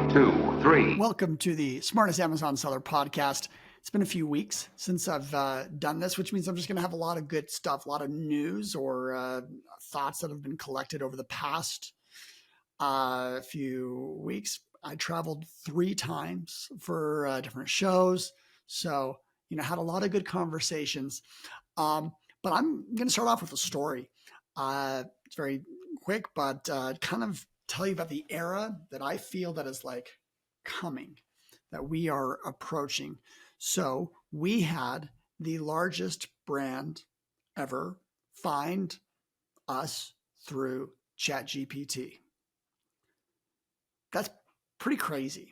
One, two, three. Welcome to the Smartest Amazon Seller Podcast. It's been a few weeks since I've done this, which means I'm just going to have a lot of good stuff, a lot of news or thoughts that have been collected over the past few weeks. I traveled 3 times for different shows. So, had a lot of good conversations. But I'm going to start off with a story. It's very quick, but kind of tell you about the era that I feel that is like coming, that we are approaching. So we had the largest brand ever find us through ChatGPT. That's pretty crazy.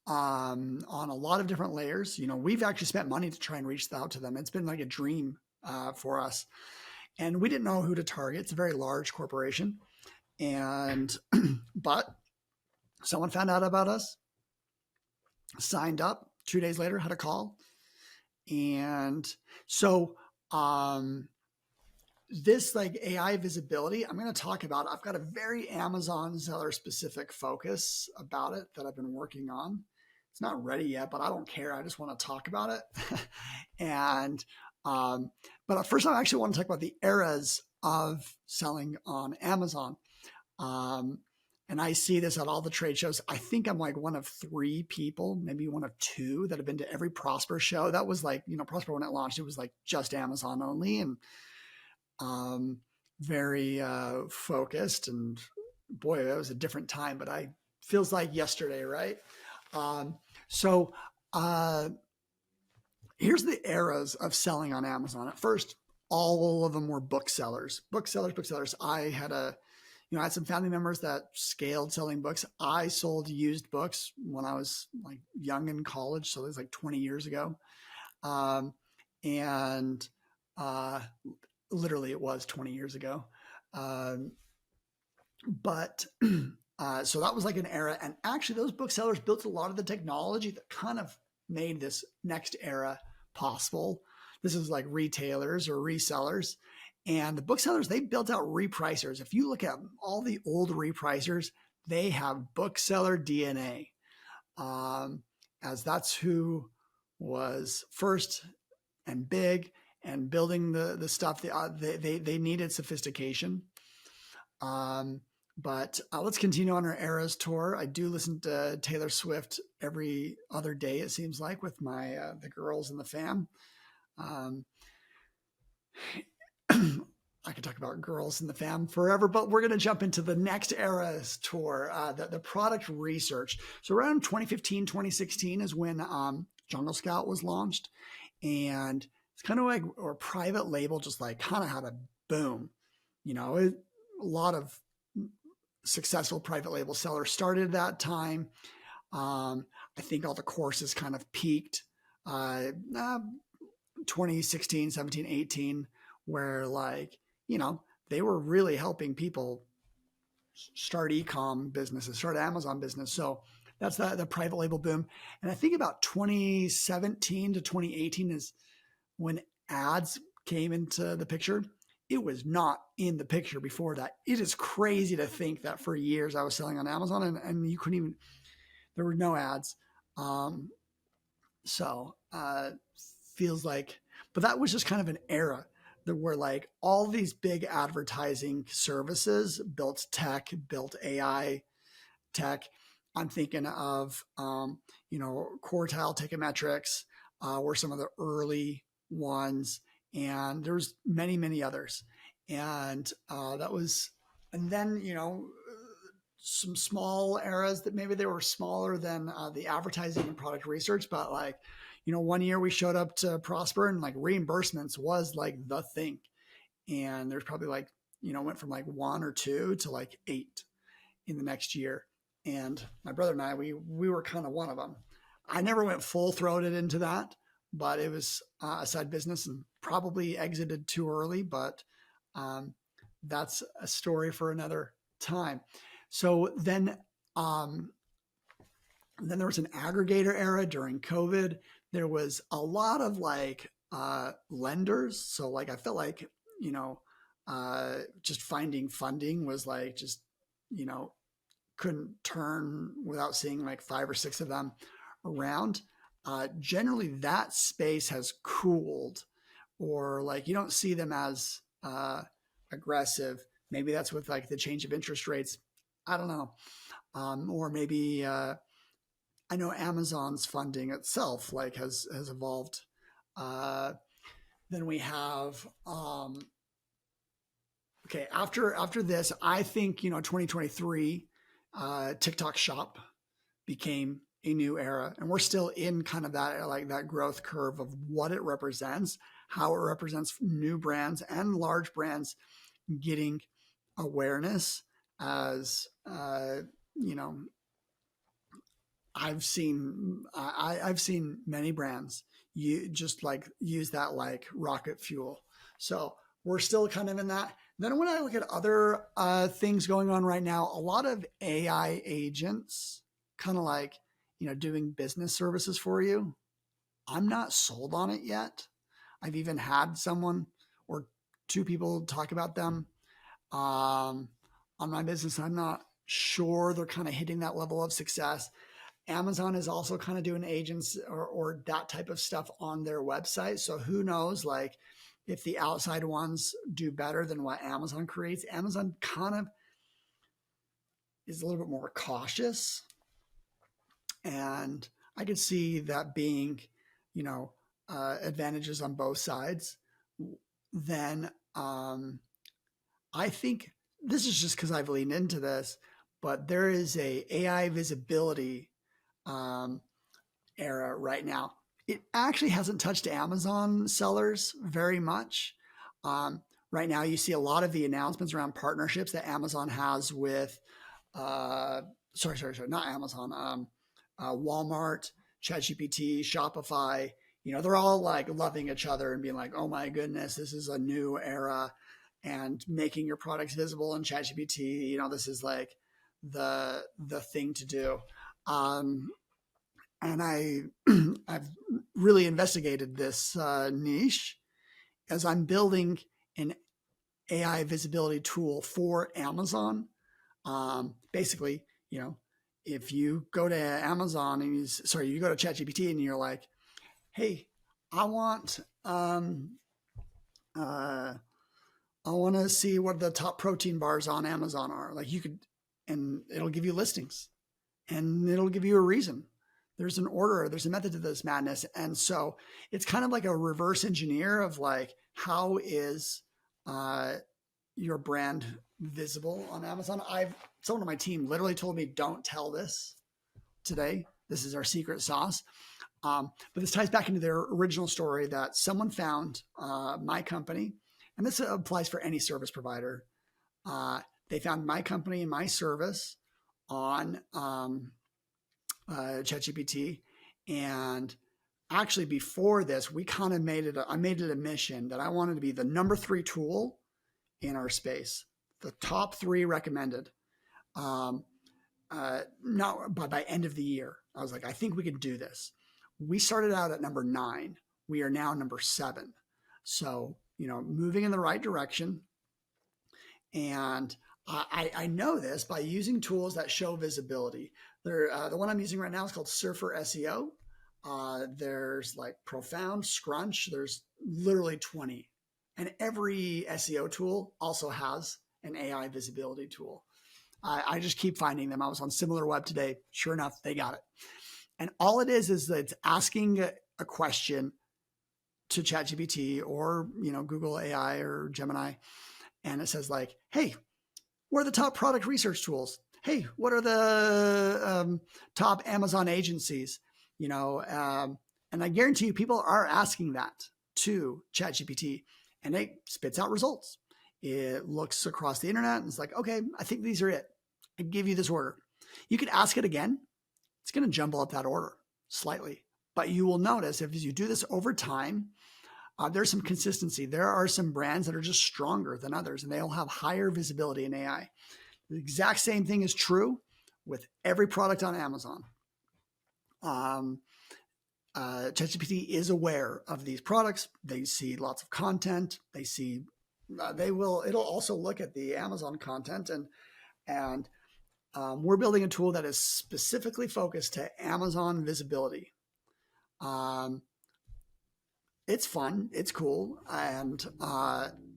On a lot of different layers, we've actually spent money to try and reach out to them. It's been like a dream for us. And we didn't know who to target. It's a very large corporation. And, but someone found out about us, signed up 2 days later, had a call. And so, this like AI visibility, I'm going to talk about, I've got a very Amazon seller specific focus about it that I've been working on. It's not ready yet, but I don't care. I just want to talk about it. And, but first I actually want to talk about the eras of selling on Amazon. And I see this at all the trade shows. I think I'm like one of 3 people, maybe one of 2 that have been to every Prosper show. That was like, Prosper when it launched, it was like just Amazon only and very focused. And boy, that was a different time, but feels like yesterday, right? So here's the eras of selling on Amazon. At first, all of them were booksellers. I had some family members that scaled selling books. I sold used books when I was like young in college. So it was like 20 years ago. Literally it was 20 years ago. So that was like an era. And actually those booksellers built a lot of the technology that kind of made this next era possible. This is like retailers or resellers. And the booksellers, they built out repricers. If you look at all the old repricers, they have bookseller DNA, as that's who was first and big and building the stuff. They needed sophistication. But let's continue on our eras tour. I do listen to Taylor Swift every other day, it seems like, with my the girls in the fam. I could talk about girls in the fam forever, but we're going to jump into the next era's tour, the product research. So around 2015, 2016 is when Jungle Scout was launched. And it's kind of like, or private label just like kind of had a boom. A lot of successful private label sellers started at that time. I think all the courses kind of peaked 2016, 17, 18, where like, they were really helping people start e-com businesses, start Amazon business. So that's the private label boom. And I think about 2017 to 2018 is when ads came into the picture. It was not in the picture before that. It is crazy to think that for years I was selling on Amazon and you couldn't even, there were no ads. Feels like, but that was just kind of an era that were like all these big advertising services built tech, built AI tech. I'm thinking of, Quartile Ticketmetrics were some of the early ones, and there's many, many others. And and then, some small eras that maybe they were smaller than the advertising and product research, but like, one year we showed up to Prosper and like reimbursements was like the thing. And there's probably like, went from like 1 or 2 to like 8 in the next year. And my brother and I, we were kind of one of them. I never went full throated into that, but it was a side business and probably exited too early, but that's a story for another time. So then there was an aggregator era during COVID. There was a lot of like lenders. So like I felt like, just finding funding was like just, couldn't turn without seeing like 5 or 6 of them around. Generally, that space has cooled, or like you don't see them as aggressive. Maybe that's with like the change of interest rates. I don't know. Or maybe I know Amazon's funding itself like has evolved. Then we have okay, after this, I think 2023 TikTok Shop became a new era, and we're still in kind of that like that growth curve of what it represents, how it represents new brands and large brands getting awareness. As you know, I've seen many brands you just like use that like rocket fuel. So we're still kind of in that. Then when I look at other things going on right now, a lot of AI agents kind of like doing business services for you. I'm not sold on it yet. I've even had someone or two people talk about them on my business. I'm not sure they're kind of hitting that level of success. Amazon is also kind of doing agents or that type of stuff on their website. So who knows, like if the outside ones do better than what Amazon creates. Amazon kind of is a little bit more cautious. And I could see that being, advantages on both sides. Then I think this is just because I've leaned into this, but there is a AI visibility era right now. It actually hasn't touched Amazon sellers very much. Right now, you see a lot of the announcements around partnerships that Amazon has with, not Amazon, Walmart, ChatGPT, Shopify. They're all like loving each other and being like, oh my goodness, this is a new era, and making your products visible in ChatGPT. This is like the thing to do. And I've really investigated this niche as I'm building an AI visibility tool for Amazon. Basically, if you go to Amazon and you go to ChatGPT and you're like, hey, I want to see what the top protein bars on Amazon are. Like you could, and it'll give you listings, and it'll give you a reason. There's an order, there's a method to this madness. And so it's kind of like a reverse engineer of like, how is your brand visible on Amazon? Someone on my team literally told me, don't tell this today. This is our secret sauce. But this ties back into their original story that someone found my company, and this applies for any service provider. They found my company and my service on ChatGPT. And actually before this, we kind of I made it a mission that I wanted to be the number 3 tool in our space, the top 3 recommended. Not by end of the year. I was like, I think we could do this. We started out at number 9. We are now number 7. So, moving in the right direction. And I know this by using tools that show visibility. The one I'm using right now is called Surfer SEO. There's like Profound, Scrunch. There's literally 20. And every SEO tool also has an AI visibility tool. I just keep finding them. I was on SimilarWeb today. Sure enough, they got it. And all it is that it's asking a question to ChatGPT or, Google AI or Gemini. And it says like, hey, what are the top product research tools? Hey, what are the top Amazon agencies? And I guarantee you people are asking that to ChatGPT, and it spits out results. It looks across the internet and it's like, okay, I think these are it. I give you this order. You could ask it again. It's going to jumble up that order slightly, but you will notice if you do this over time, there's some consistency. There are some brands that are just stronger than others, and they'll have higher visibility in AI. The exact same thing is true with every product on Amazon. ChatGPT is aware of these products. They see lots of content. They see, it'll also look at the Amazon content and We're building a tool that is specifically focused to Amazon visibility. It's fun, it's cool, and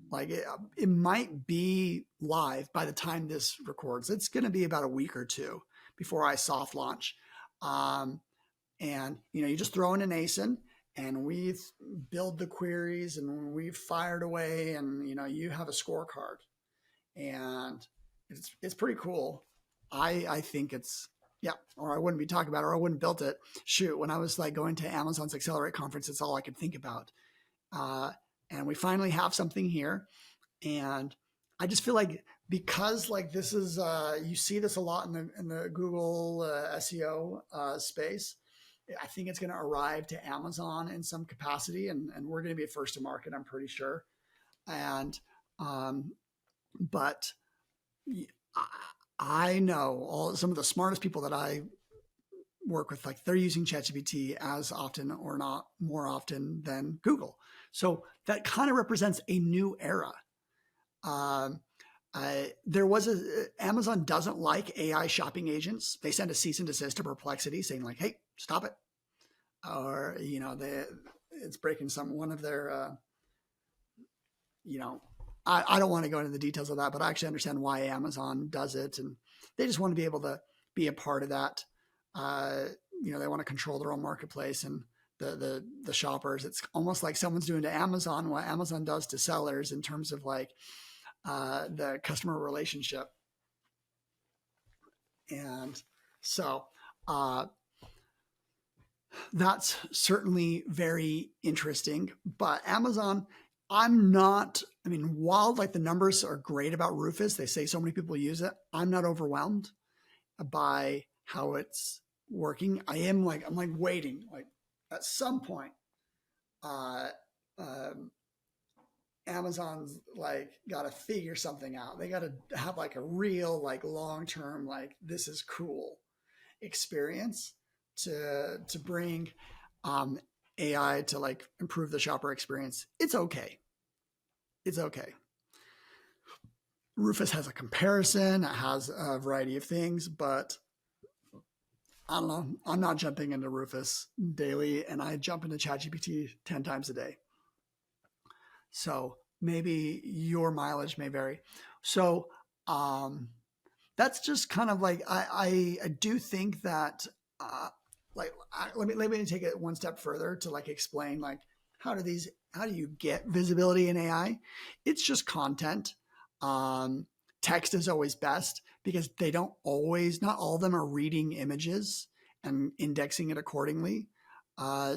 like it might be live by the time this records. It's going to be about a week or two before I soft launch. And you just throw in an ASIN, and we build the queries, and we fired away, and you have a scorecard, and it's pretty cool. I think it's, yeah, or I wouldn't be talking about it, or I wouldn't built it. Shoot, when I was like going to Amazon's Accelerate conference, it's all I could think about. And we finally have something here, and I just feel like, because like this is you see this a lot in the Google SEO space. I think it's going to arrive to Amazon in some capacity, and we're going to be first to market, I'm pretty sure. And but I know some of the smartest people that I work with, like they're using ChatGPT as often, or not more often, than Google. So that kind of represents a new era. There was Amazon doesn't like AI shopping agents. They sent a cease and desist to Perplexity saying like, hey, stop it. Or, it's breaking one of their, I don't want to go into the details of that, but I actually understand why Amazon does it. And they just want to be able to be a part of that. They want to control their own marketplace and the shoppers. It's almost like someone's doing to Amazon what Amazon does to sellers in terms of like the customer relationship. And so that's certainly very interesting. But Amazon, while like the numbers are great about Rufus, they say so many people use it, I'm not overwhelmed by how it's working. I'm waiting, like at some point, Amazon's like got to figure something out. They got to have like a real, like long-term, like this is cool experience to bring AI to like improve the shopper experience. It's okay. Rufus has a comparison. It has a variety of things, but I don't know. I'm not jumping into Rufus daily, and I jump into ChatGPT 10 times a day. So maybe your mileage may vary. So that's just kind of like, I do think that let me take it one step further to like explain like how do you get visibility in AI? It's just content. Text is always best because not all of them are reading images and indexing it accordingly.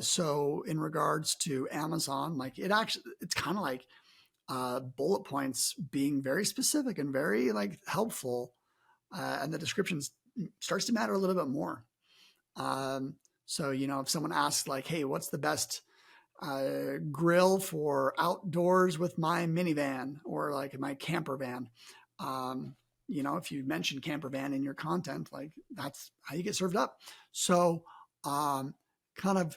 So in regards to Amazon, like it's kind of like bullet points being very specific and very like helpful, and the description starts to matter a little bit more. So if someone asks like, hey, what's the best grill for outdoors with my minivan or like my camper van, if you mention camper van in your content, like that's how you get served up. So kind of,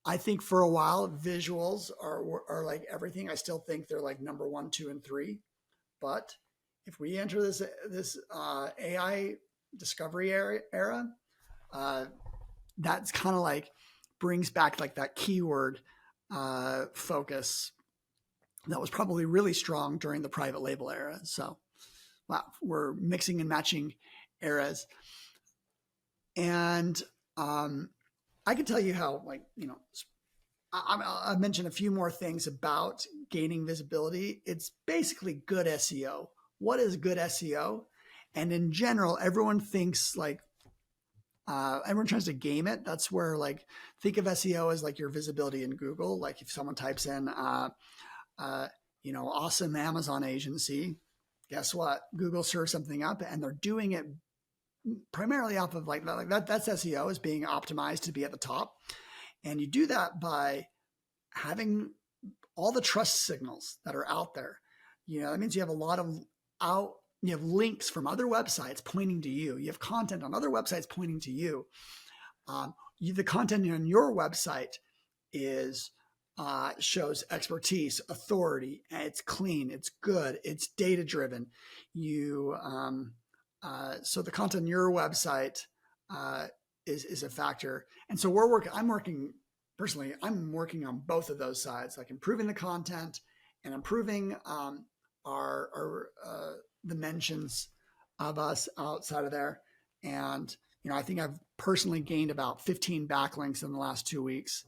I think for a while visuals are like everything. I still think they're like number 1, 2, and 3. But if we enter this AI discovery era, that's kind of like brings back like that keyword focus that was probably really strong during the private label era. So wow, we're mixing and matching eras. And I can tell you how, like, I've mentioned a few more things about gaining visibility. It's basically good SEO. What is good SEO? And in general, everyone thinks like, everyone tries to game it. That's where like, think of SEO as like your visibility in Google. Like if someone types in, awesome Amazon agency, guess what? Google serves something up, and they're doing it primarily off of like that's SEO, is being optimized to be at the top. And you do that by having all the trust signals that are out there. That means you have a lot of you have links from other websites pointing to you. You have content on other websites pointing to you. The content on your website shows expertise, authority. It's clean. It's good. It's data driven. You So the content on your website is a factor. And so I'm working on both of those sides, like improving the content and improving our the mentions of us outside of there. And I think I've personally gained about 15 backlinks in the last 2 weeks.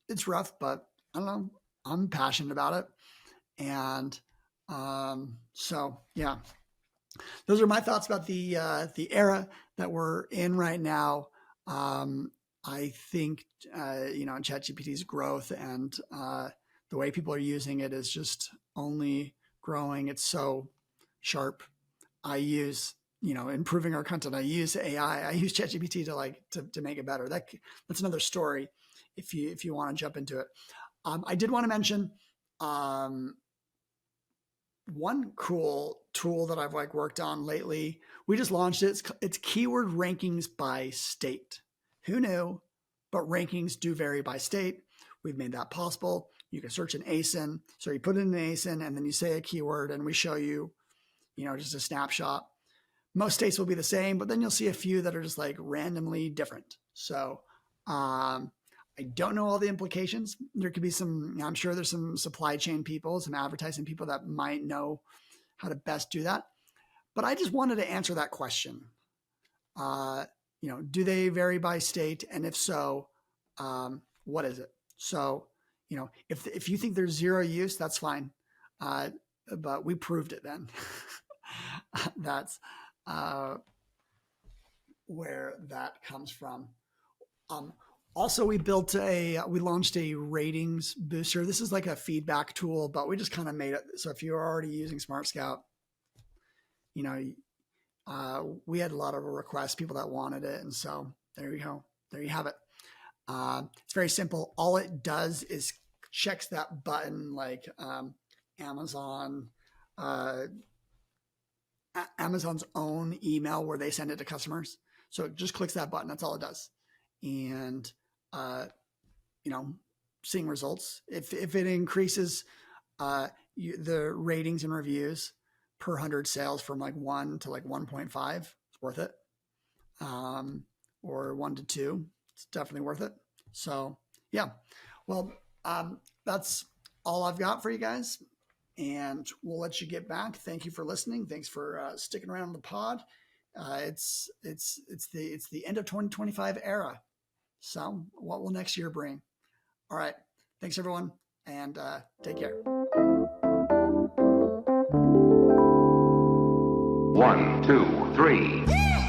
It's rough, but I don't know. I'm passionate about it. And so, yeah, those are my thoughts about the era that we're in right now. I think ChatGPT's growth and the way people are using it is just only growing. It's so sharp. I use improving our content. I use AI. I use ChatGPT to make it better. That's another story. If you want to jump into it, I did want to mention one cool tool that I've worked on lately. We just launched it. It's keyword rankings by state. Who knew? But rankings do vary by state. We've made that possible. You can search an ASIN. So you put in an ASIN and then you say a keyword and we show you, just a snapshot. Most states will be the same, but then you'll see a few that are just randomly different. So I don't know all the implications. There could be I'm sure there's some supply chain people, some advertising people that might know how to best do that. But I just wanted to answer that question. Do they vary by state? And if so, what is it? So, if you think there's zero use, that's fine. But we proved it then. That's where that comes from. Also, we launched a ratings booster. This is like a feedback tool, but we just kind of made it. So if you're already using Smart Scout, we had a lot of requests, people that wanted it. And so there you go. There you have it. It's very simple. All it does is checks that button like Amazon's own email where they send it to customers. So it just clicks that button. That's all it does. And, seeing results. If it increases the ratings and reviews per 100 sales from 1 to 1.5, it's worth it. Or 1 to 2, it's definitely worth it. So, yeah. Well, that's all I've got for you guys. And we'll let you get back. Thank you for listening. Thanks for sticking around on the pod. It's the end of 2025 era. So what will next year bring? All right. Thanks, everyone. And take care. 1, 2, 3.